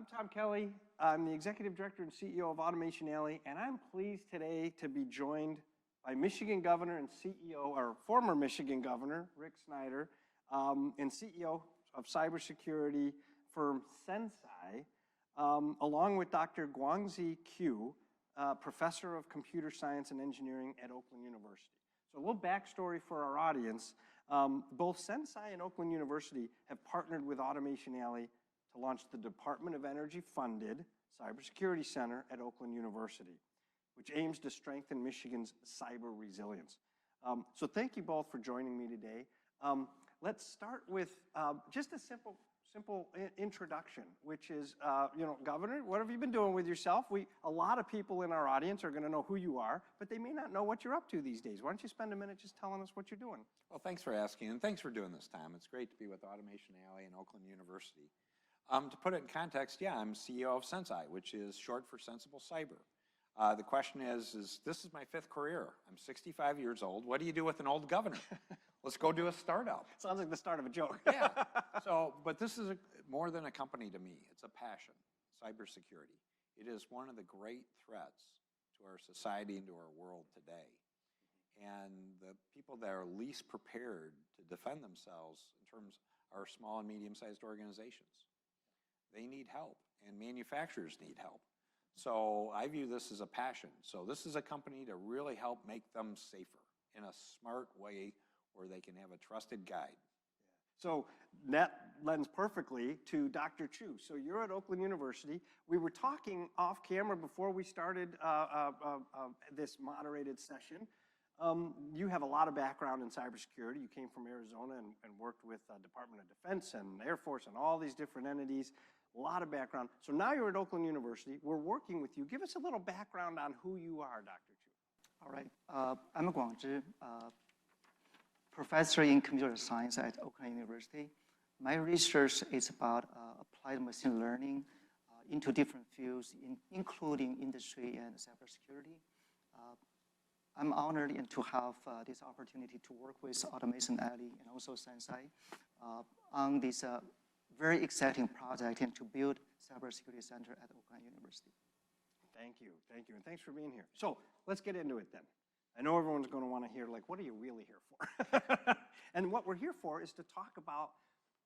I'm Tom Kelly. I'm the Executive Director and CEO of Automation Alley, and I'm pleased today to be joined by Michigan Governor and CEO, or former Michigan Governor, Rick Snyder, and CEO of cybersecurity firm SensCy, along with Dr. Guangzhi Qu, Professor of Computer Science and Engineering at Oakland University. So a little backstory for our audience. Both SensCy and Oakland University have partnered with Automation Alley to launch the Department of Energy-funded Cybersecurity Center at Oakland University, which aims to strengthen Michigan's cyber resilience. So thank you both for joining me today. Let's start with just a simple introduction, which is, Governor, what have you been doing with yourself? A lot of people in our audience are going to know who you are, but they may not know what you're up to these days. Why don't you spend a minute just telling us what you're doing? Well, thanks for asking, and thanks for doing this, Tom. It's great to be with Automation Alley and Oakland University. To put it in context, yeah, I'm CEO of SensCy, which is short for Sensible Cyber. The question is this is my 5th career. I'm 65 years old. What do you do with an old governor? Let's go do a startup. Sounds like the start of a joke. Yeah. But this is more than a company to me. It's a passion, cybersecurity. It is one of the great threats to our society and to our world today. And the people that are least prepared to defend themselves in terms are small and medium-sized organizations. They need help, and manufacturers need help. So I view this as a passion. So this is a company to really help make them safer in a smart way where they can have a trusted guide. So that lends perfectly to Dr. Qu. So you're at Oakland University. We were talking off camera before we started this moderated session. You have a lot of background in cybersecurity. You came from Arizona and worked with Department of Defense and Air Force and all these different entities. A lot of background. So now you're at Oakland University. We're working with you. Give us a little background on who you are, Dr. Qu. All right. I'm Guangzhi, professor in computer science at Oakland University. My research is about applied machine learning into different fields, including industry and cybersecurity. I'm honored to have this opportunity to work with Automation Alley and also SensCy on this very exciting project and to build cybersecurity center at Oakland University. Thank you, and thanks for being here. So let's get into it then. I know everyone's going to want to hear, like, what are you really here for? And what we're here for is to talk about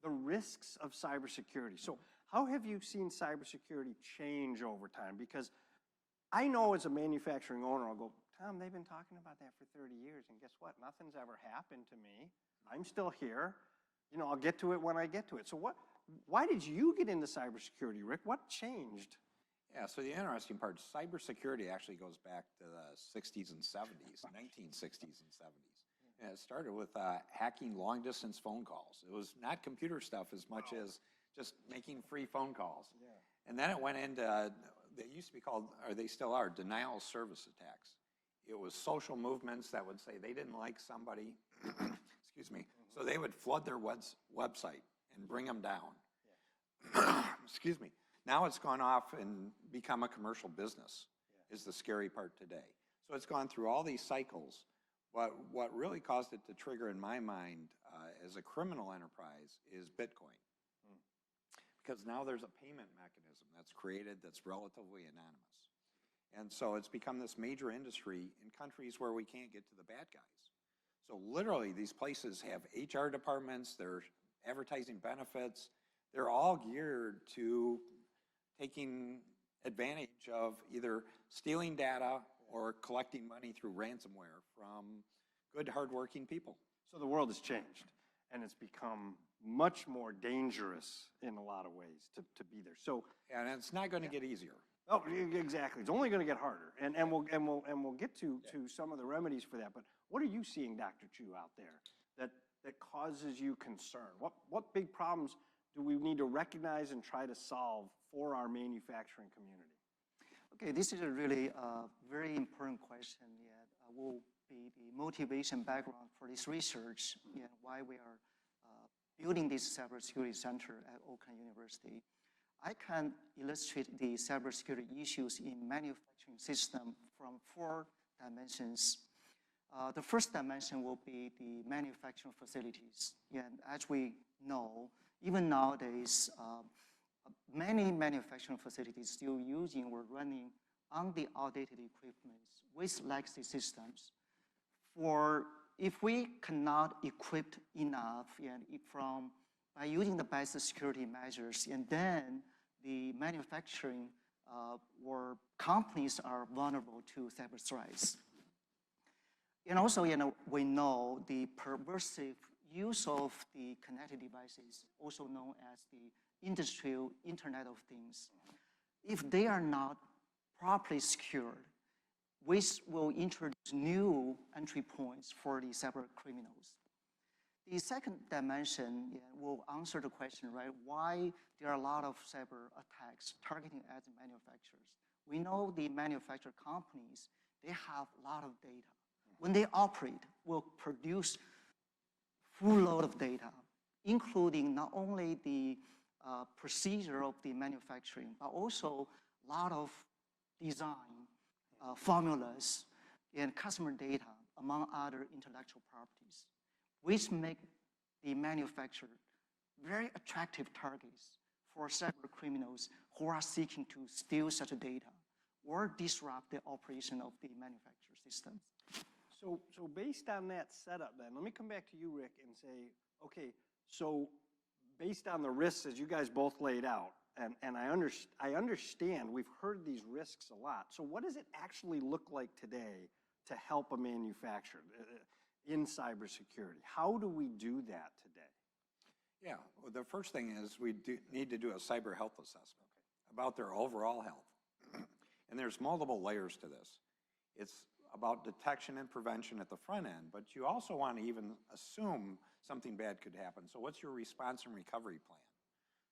the risks of cybersecurity. So how have you seen cybersecurity change over time? Because I know as a manufacturing owner, I'll go, Tom, they've been talking about that for 30 years, and guess what? Nothing's ever happened to me. I'm still here. I'll get to it when I get to it. So why did you get into cybersecurity, Rick? What changed? Yeah, so the interesting part, cybersecurity actually goes back to the 60s and 70s, 1960s and 70s. And it started with hacking long-distance phone calls. It was not computer stuff as much as just making free phone calls. Yeah. And then it went into, they used to be called, or they still are, denial of service attacks. It was social movements that would say they didn't like somebody, excuse me, so they would flood their website and bring them down. Yeah. Excuse me. Now it's gone off and become a commercial business, is the scary part today. So it's gone through all these cycles, but what really caused it to trigger in my mind as a criminal enterprise is Bitcoin. Because now there's a payment mechanism that's created that's relatively anonymous. And so it's become this major industry in countries where we can't get to the bad guys. So literally these places have HR departments, they're advertising benefits, they're all geared to taking advantage of either stealing data or collecting money through ransomware from good, hardworking people. So the world has changed, and it's become much more dangerous in a lot of ways to be there. So, and it's not going to get easier. Oh, exactly. It's only going to get harder, and we'll get to some of the remedies for that. But what are you seeing, Dr. Qu, out there that causes you concern? What big problems do we need to recognize and try to solve for our manufacturing community? Okay, this is a really very important question. Will be the motivation background for this research and why we are building this cybersecurity center at Oakland University. I can illustrate the cybersecurity issues in manufacturing system from 4 dimensions. The first dimension will be the manufacturing facilities. And as we know, even nowadays, many manufacturing facilities still using or running on the outdated equipment with legacy systems. If we cannot equip enough and by using the best security measures, and then the manufacturing or companies are vulnerable to cyber threats. And also, we know the pervasive use of the connected devices, also known as the industrial Internet of Things. If they are not properly secured, we will introduce new entry points for the cyber criminals. The second dimension will answer the question, right? Why there are a lot of cyber attacks targeting at the manufacturers. We know the manufacturer companies, they have a lot of data. When they operate, will produce full load of data, including not only the procedure of the manufacturing, but also a lot of design, formulas, and customer data, among other intellectual properties, which make the manufacturer very attractive targets for cyber criminals who are seeking to steal such data or disrupt the operation of the manufacturer systems. So based on that setup then, let me come back to you, Rick, and say, okay, so based on the risks as you guys both laid out, and I understand, we've heard these risks a lot. So what does it actually look like today to help a manufacturer in cybersecurity? How do we do that today? Yeah, well, the first thing is we need to do a cyber health assessment about their overall health. And there's multiple layers to this. It's about detection and prevention at the front end, but you also want to even assume something bad could happen. So what's your response and recovery plan?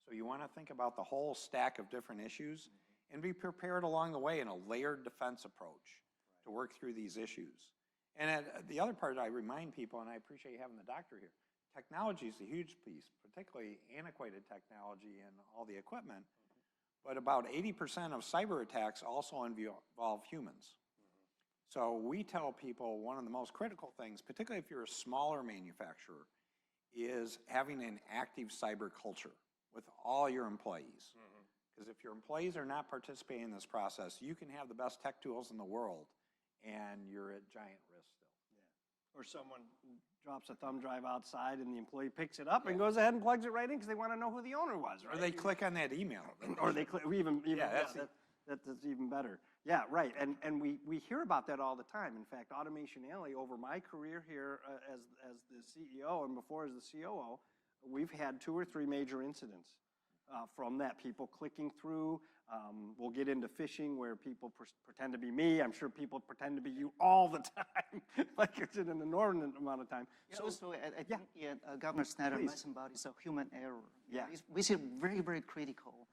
So you want to think about the whole stack of different issues and be prepared along the way in a layered defense approach to work through these issues. And the other part I remind people, and I appreciate you having the doctor here, technology is a huge piece, particularly antiquated technology and all the equipment, but about 80% of cyber attacks also involve humans. So we tell people one of the most critical things, particularly if you're a smaller manufacturer, is having an active cyber culture with all your employees. Because if your employees are not participating in this process, you can have the best tech tools in the world and you're at giant risk still. Yeah. Or someone drops a thumb drive outside and the employee picks it up and goes ahead and plugs it right in because they want to know who the owner was, right? Or they click on that email. Or they click, that's even better. Yeah, right, and we hear about that all the time. In fact, Automation Alley, over my career here as the CEO and before as the COO, we've had 2 or 3 major incidents from that. People clicking through. We'll get into phishing where people pretend to be me. I'm sure people pretend to be you all the time, like it's in an inordinate amount of time. Yeah, so also, I think Governor Snyder mentioned about is a human error. Yeah. Which is very, very critical.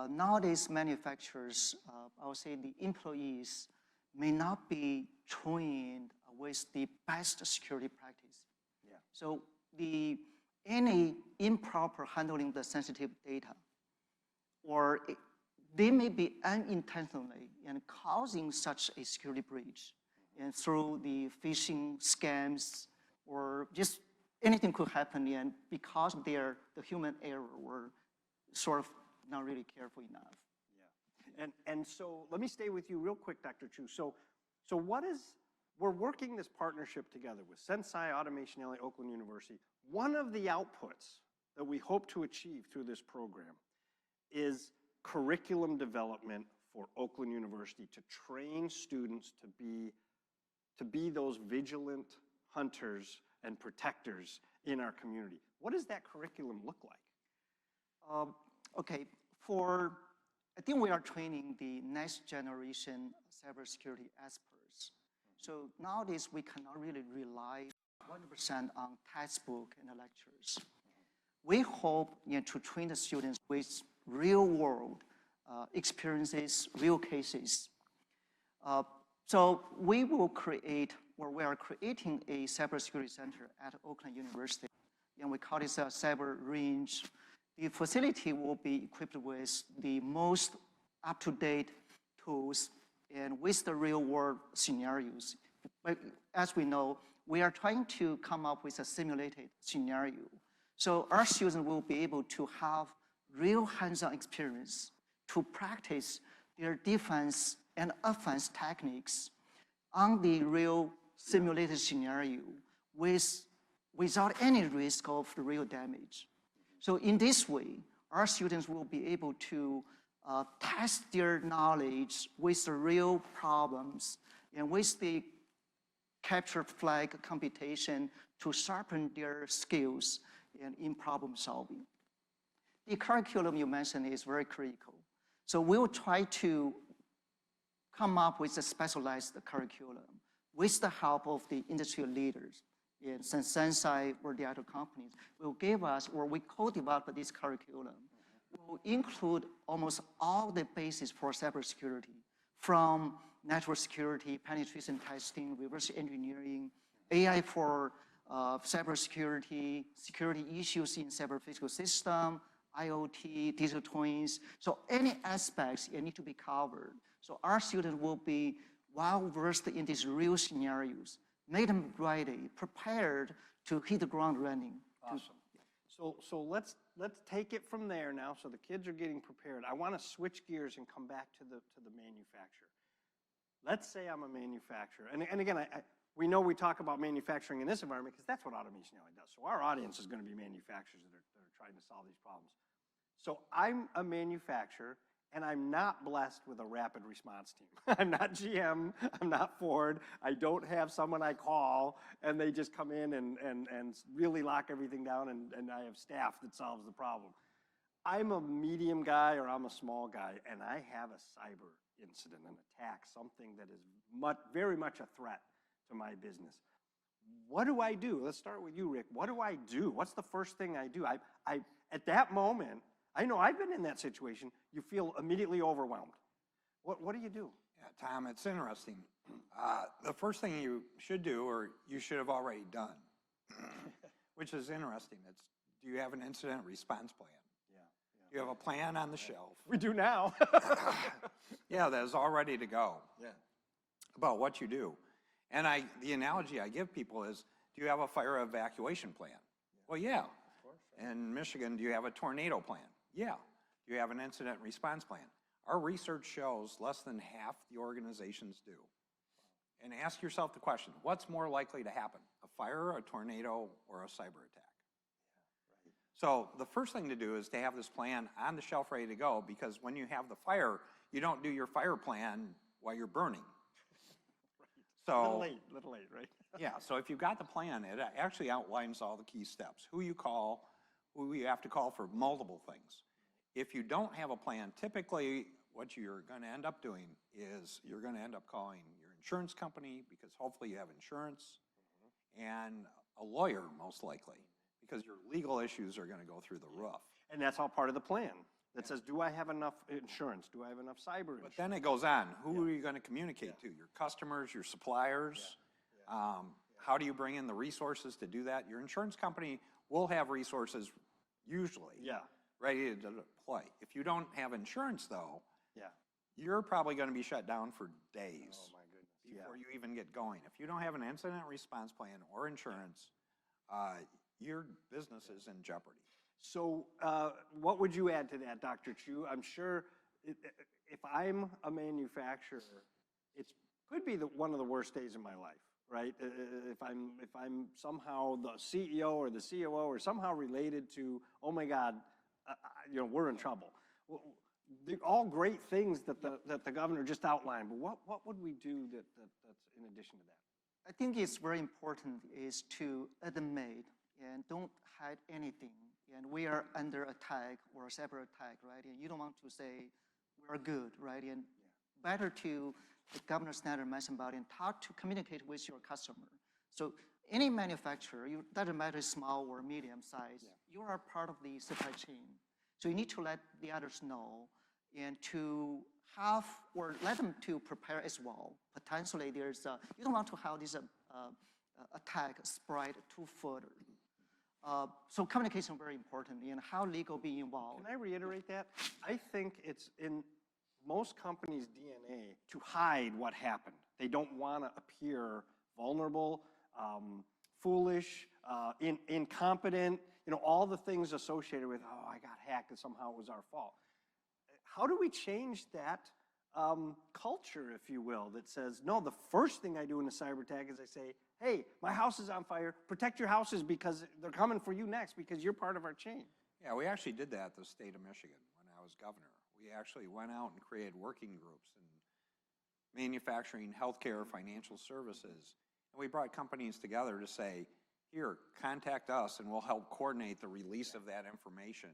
Nowadays, manufacturers, I would say the employees may not be trained with the best security practice. Yeah. So any improper handling the sensitive data, or they may be unintentionally and causing such a security breach, and through the phishing scams, or just anything could happen, and because the human error were sort of not really careful enough. Yeah, and so let me stay with you real quick, Dr. Qu. So we're working this partnership together with SensCy, Automation Alley, Oakland University. One of the outputs that we hope to achieve through this program is curriculum development for Oakland University to train students to be those vigilant hunters and protectors in our community. What does that curriculum look like? Okay, I think we are training the next generation cybersecurity experts. So nowadays we cannot really rely 100% on textbook and lectures. We hope to train the students with real world experiences, real cases. So we will create, or we are creating a cybersecurity center at Oakland University, and we call this a cyber range. The facility will be equipped with the most up-to-date tools and with the real-world scenarios. But as we know, we are trying to come up with a simulated scenario. So our students will be able to have real hands-on experience to practice their defense and offense techniques on the real simulated scenario without any risk of real damage. So in this way, our students will be able to test their knowledge with the real problems and with the capture flag computation to sharpen their skills in problem solving. The curriculum you mentioned is very critical. So we'll try to come up with a specialized curriculum with the help of the industry leaders in SensCy or the other companies will give us, or we co-develop this curriculum, will include almost all the bases for cybersecurity, from network security, penetration testing, reverse engineering, AI for cybersecurity, security issues in cyber physical system, IoT, digital twins. So any aspects need to be covered. So our students will be well-versed in these real scenarios, made them ready, prepared to hit the ground running. Awesome. So let's take it from there now. So the kids are getting prepared. I want to switch gears and come back to the manufacturer. Let's say I'm a manufacturer, and again, we know we talk about manufacturing in this environment because that's what Automation Alley does. So our audience is going to be manufacturers that are trying to solve these problems. So I'm a manufacturer, and I'm not blessed with a rapid response team. I'm not GM, I'm not Ford, I don't have someone I call, and they just come in and really lock everything down, and I have staff that solves the problem. I'm a medium guy, or I'm a small guy, and I have a cyber incident, an attack, something that is very much a threat to my business. What do I do? Let's start with you, Rick. What do I do? What's the first thing I do? At that moment, I know I've been in that situation. You feel immediately overwhelmed. What do you do? Yeah, Tom, it's interesting. The first thing you should do, or you should have already done, which is interesting, it's, do you have an incident response plan? Do you have a plan on the shelf? We do now. Yeah, that is all ready to go. Yeah. About what you do. And the analogy I give people is, do you have a fire evacuation plan? Well, yeah. Of course. In Michigan, do you have a tornado plan? Yeah. Do you have an incident response plan? Our research shows less than half the organizations do. And ask yourself the question, what's more likely to happen? A fire, a tornado, or a cyber attack? So the first thing to do is to have this plan on the shelf ready to go, because when you have the fire, you don't do your fire plan while you're burning. So, little late, right? Yeah, so if you've got the plan, it actually outlines all the key steps. Who you call, who you have to call for multiple things. If you don't have a plan, typically what you're going to end up doing is you're going to end up calling your insurance company, because hopefully you have insurance, and a lawyer most likely, because your legal issues are going to go through the roof. And that's all part of the plan that says, do I have enough insurance? Do I have enough cyber insurance? But then it goes on. Who are you going to communicate to? Your customers, your suppliers? How do you bring in the resources to do that? Your insurance company will have resources usually ready to deploy. If you don't have insurance though, you're probably going to be shut down for days before you even get going. If you don't have an incident response plan or insurance, your business is in jeopardy. So what would you add to that, Dr. Qu? I'm sure if I'm a manufacturer, it could be one of the worst days of my life, right? If I'm somehow the CEO or the COO or somehow related to, oh my God, we're in trouble. Well, they're all great things that the governor just outlined, but what would we do that's in addition to that? I think it's very important is to admit and don't hide anything. And we are under attack or cyber attack, right? And you don't want to say we're good, right? And better to, like Governor Snyder mentioned about, and communicate with your customer. So any manufacturer, doesn't matter small or medium size, you are part of the supply chain. So you need to let the others know and to have, or let them to prepare as well. Potentially there's, you don't want to have this attack spread too further. So communication is very important, and how legal be involved. Can I reiterate that? I think it's in most companies' DNA to hide what happened. They don't want to appear vulnerable, foolish, incompetent. all the things associated with, oh, I got hacked and somehow it was our fault. How do we change that culture, if you will, that says, no, the first thing I do in a cyber attack is I say, hey, my house is on fire, protect your houses because they're coming for you next because you're part of our chain. Yeah, we actually did that at the state of Michigan when I was governor. We actually went out and created working groups in manufacturing, healthcare, financial services. And we brought companies together to say, here, contact us and we'll help coordinate the release of that information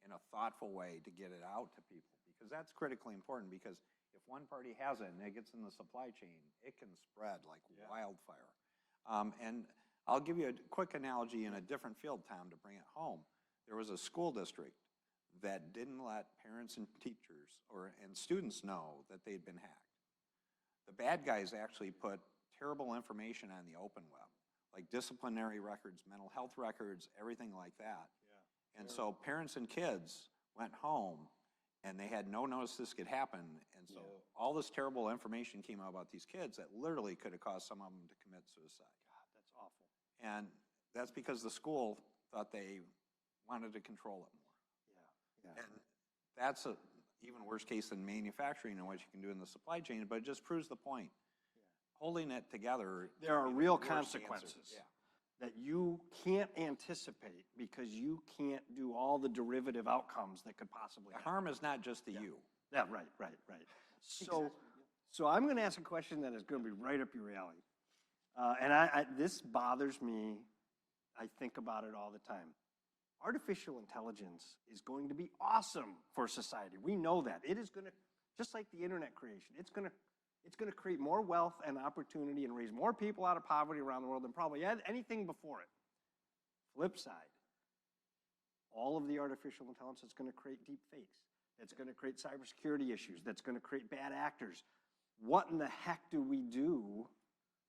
in a thoughtful way to get it out to people. Because that's critically important, because if one party has it and it gets in the supply chain, it can spread like wildfire. And I'll give you a quick analogy in a different field, Tom, to bring it home. There was a school district that didn't let parents and teachers and students know that they'd been hacked. The bad guys actually put terrible information on the open web, like disciplinary records, mental health records, everything like that. Yeah. And so parents and kids went home and they had no notice this could happen. And so all this terrible information came out about these kids that literally could have caused some of them to commit suicide. God, that's awful. And that's because the school thought they wanted to control it more. Yeah. And that's a even worse case than manufacturing and what you can do in the supply chain, but it just proves the point. Holding it together. There are real consequences that you can't anticipate because you can't do all the derivative outcomes that could possibly happen. The harm is not just to you. Yeah, right. So I'm going to ask a question that is going to be right up your alley. And this bothers me. I think about it all the time. Artificial intelligence is going to be awesome for society. We know that. It is going to, just like the internet creation, it's going to create more wealth and opportunity and raise more people out of poverty around the world than probably anything before it. Flip side, all of the artificial intelligence is going to create deep fakes. It's going to create cybersecurity issues. That's going to create bad actors. What in the heck do we do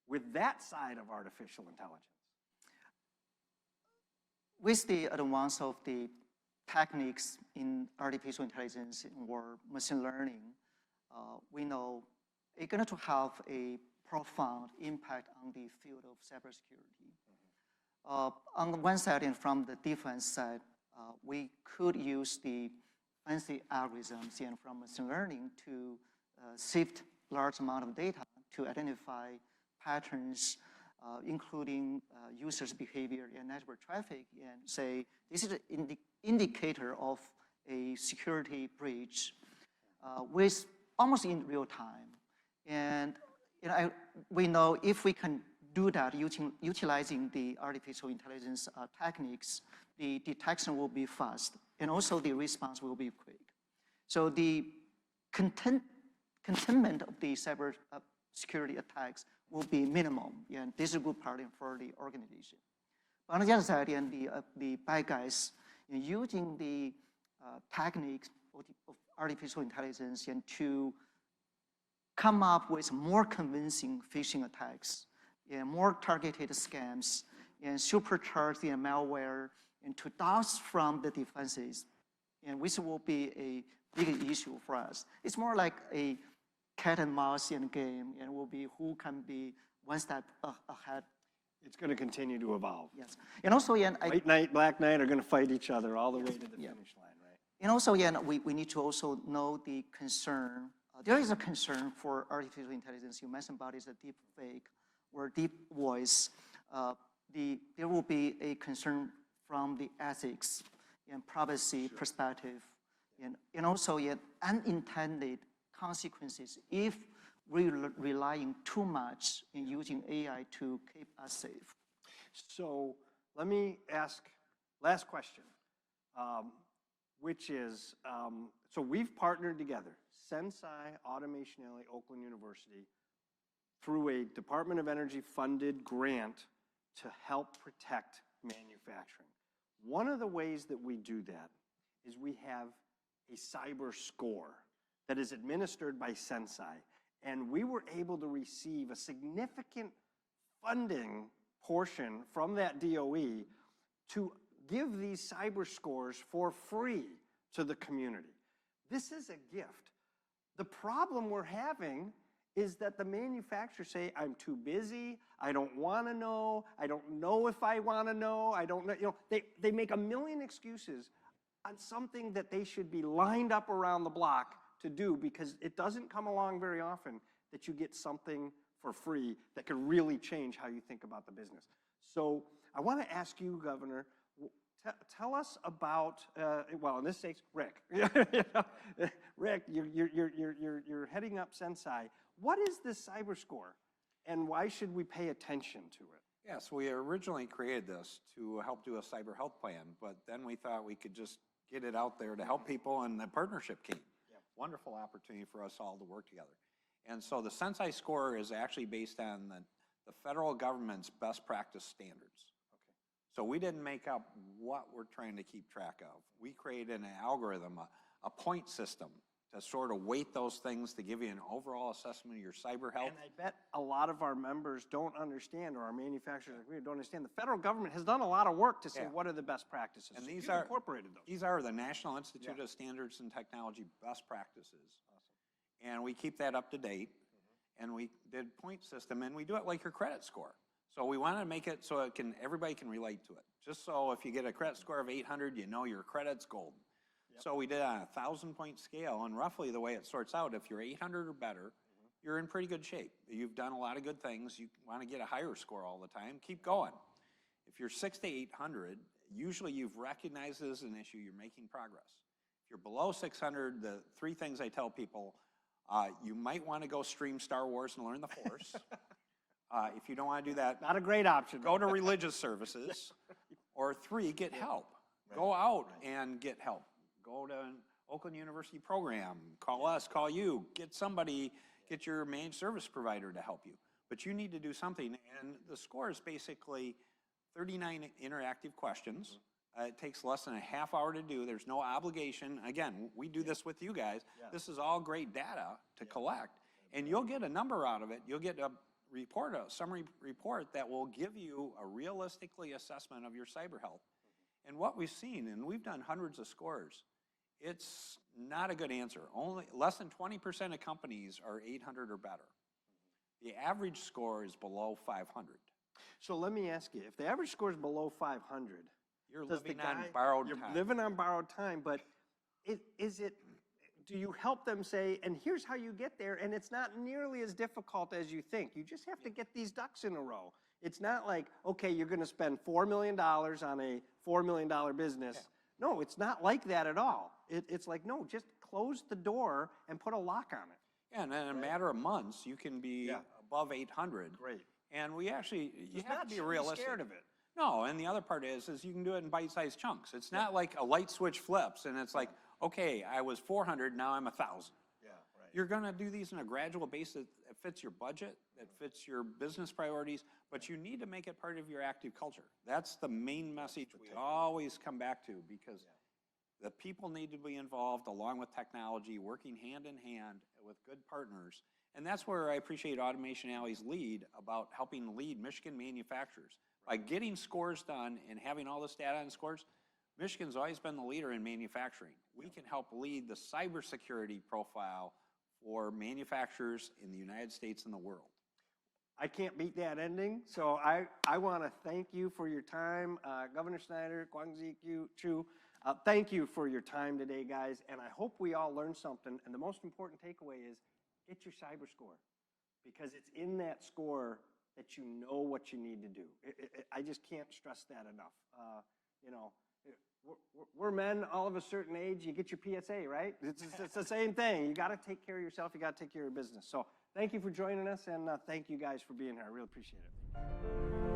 with that side of artificial intelligence? With the advance of the techniques in artificial intelligence or machine learning, we know it's going to have a profound impact on the field of cybersecurity. On the one side and from the defense side, we could use the fancy algorithms and from machine learning to sift large amount of data to identify patterns, including users' behavior and network traffic, and say, this is an indicator of a security breach with almost in real time. And we know if we can do that utilizing the artificial intelligence techniques, the detection will be fast, and also the response will be quick. So the containment of the cyber security attacks will be minimum, and this is a good part for the organization. But on the other side, and the bad guys using the techniques of artificial intelligence and to come up with more convincing phishing attacks and more targeted scams and supercharge the malware and to dodge from the defenses, and which will be a big issue for us. It's more like a cat and mouse in game, and will be who can be one step ahead. It's going to continue to evolve. Yes, and also, White knight, black knight are going to fight each other all the way to the finish line, right? And also, we need to also know the concern. There is a concern for artificial intelligence. You mentioned about is a deep fake or deep voice. There will be a concern from the ethics and privacy perspective, and also unintended consequences if we're relying too much in using AI to keep us safe. So let me ask last question, which is, so we've partnered together, SensCy, Automation Alley, Oakland University, through a Department of Energy funded grant to help protect manufacturing. One of the ways that we do that is we have a cyber score that is administered by SensCy, and we were able to receive a significant funding portion from that DOE to give these cyber scores for free to the community. This is a gift. The problem we're having is that the manufacturers say, I'm too busy, I don't want to know, I don't know if I want to know, I don't know, they make a million excuses on something that they should be lined up around the block to do, because it doesn't come along very often that you get something for free that could really change how you think about the business. So I want to ask you, Governor, tell us about, well, in this case, Rick. Rick, you're heading up SensCy. What is this cyber score, and why should we pay attention to it? Yes, we originally created this to help do a cyber health plan, but then we thought we could just get it out there to help people, and the partnership came. Yeah. Wonderful opportunity for us all to work together. And so the SensCy score is actually based on the federal government's best practice standards. Okay. So we didn't make up what we're trying to keep track of. We created an algorithm, a point system, to sort of weight those things to give you an overall assessment of your cyber health. And I bet a lot of our members don't understand, or our manufacturers don't understand. The federal government has done a lot of work to say what are the best practices. And so these you've are incorporated those. These are the National Institute of Standards and Technology best practices. Awesome. And we keep that up to date. And we did point system, and we do it like your credit score. So we want to make it so everybody can relate to it. Just so if you get a credit score of 800, you know your credit's golden. Yep. So we did on a 1,000-point scale, and roughly the way it sorts out, if you're 800 or better, you're in pretty good shape. You've done a lot of good things. You want to get a higher score all the time. Keep going. If you're 600 to 800, usually you've recognized it as an issue. You're making progress. If you're below 600, the three things I tell people, you might want to go stream Star Wars and learn the Force. If you don't want to do that, not a great option. Go to religious services. Or 3, get help. Right. Go out and get help. Go to an Oakland University program. Call us, call you. Get somebody, get your managed service provider to help you. But you need to do something. And the score is basically 39 interactive questions. It takes less than a half hour to do. There's no obligation. Again, we do this with you guys. This is all great data to collect. And you'll get a number out of it. You'll get a report, a summary report that will give you a realistically assessment of your cyber health. And what we've seen, and we've done hundreds of scores, it's not a good answer. Only less than 20% of companies are 800 or better. The average score is below 500. So let me ask you, if the average score is below 500, you're living on borrowed time. You're living on borrowed time, but do you help them say, and here's how you get there, and it's not nearly as difficult as you think. You just have to get these ducks in a row. It's not like, okay, you're going to spend $4 million on a $4 million business. Yeah. No, it's not like that at all. It's like, no, just close the door and put a lock on it. Yeah, and in a matter of months, you can be above 800. Great. And we actually, you have to be realistic. Scared of it. No, and the other part is you can do it in bite-sized chunks. It's not like a light switch flips and it's like, okay, I was 400, now I'm 1,000. Yeah, right. You're going to do these in a gradual basis that fits your budget, that fits your business priorities, but you need to make it part of your active culture. That's the main message we always come back to, because the people need to be involved along with technology, working hand in hand with good partners. And that's where I appreciate Automation Alley's lead about helping lead Michigan manufacturers. By getting scores done and having all this data and scores, Michigan's always been the leader in manufacturing. We can help lead the cybersecurity profile for manufacturers in the United States and the world. I can't beat that ending, so I want to thank you for your time. Governor Snyder, Guangzhi Qu, thank you for your time today, guys, and I hope we all learned something. And the most important takeaway is get your cyber score, because it's in that score that you know what you need to do. I just can't stress that enough. You know, we're men all of a certain age, you get your PSA, right? It's the same thing. You got to take care of yourself. You got to take care of your business. So thank you for joining us, and thank you guys for being here. I really appreciate it.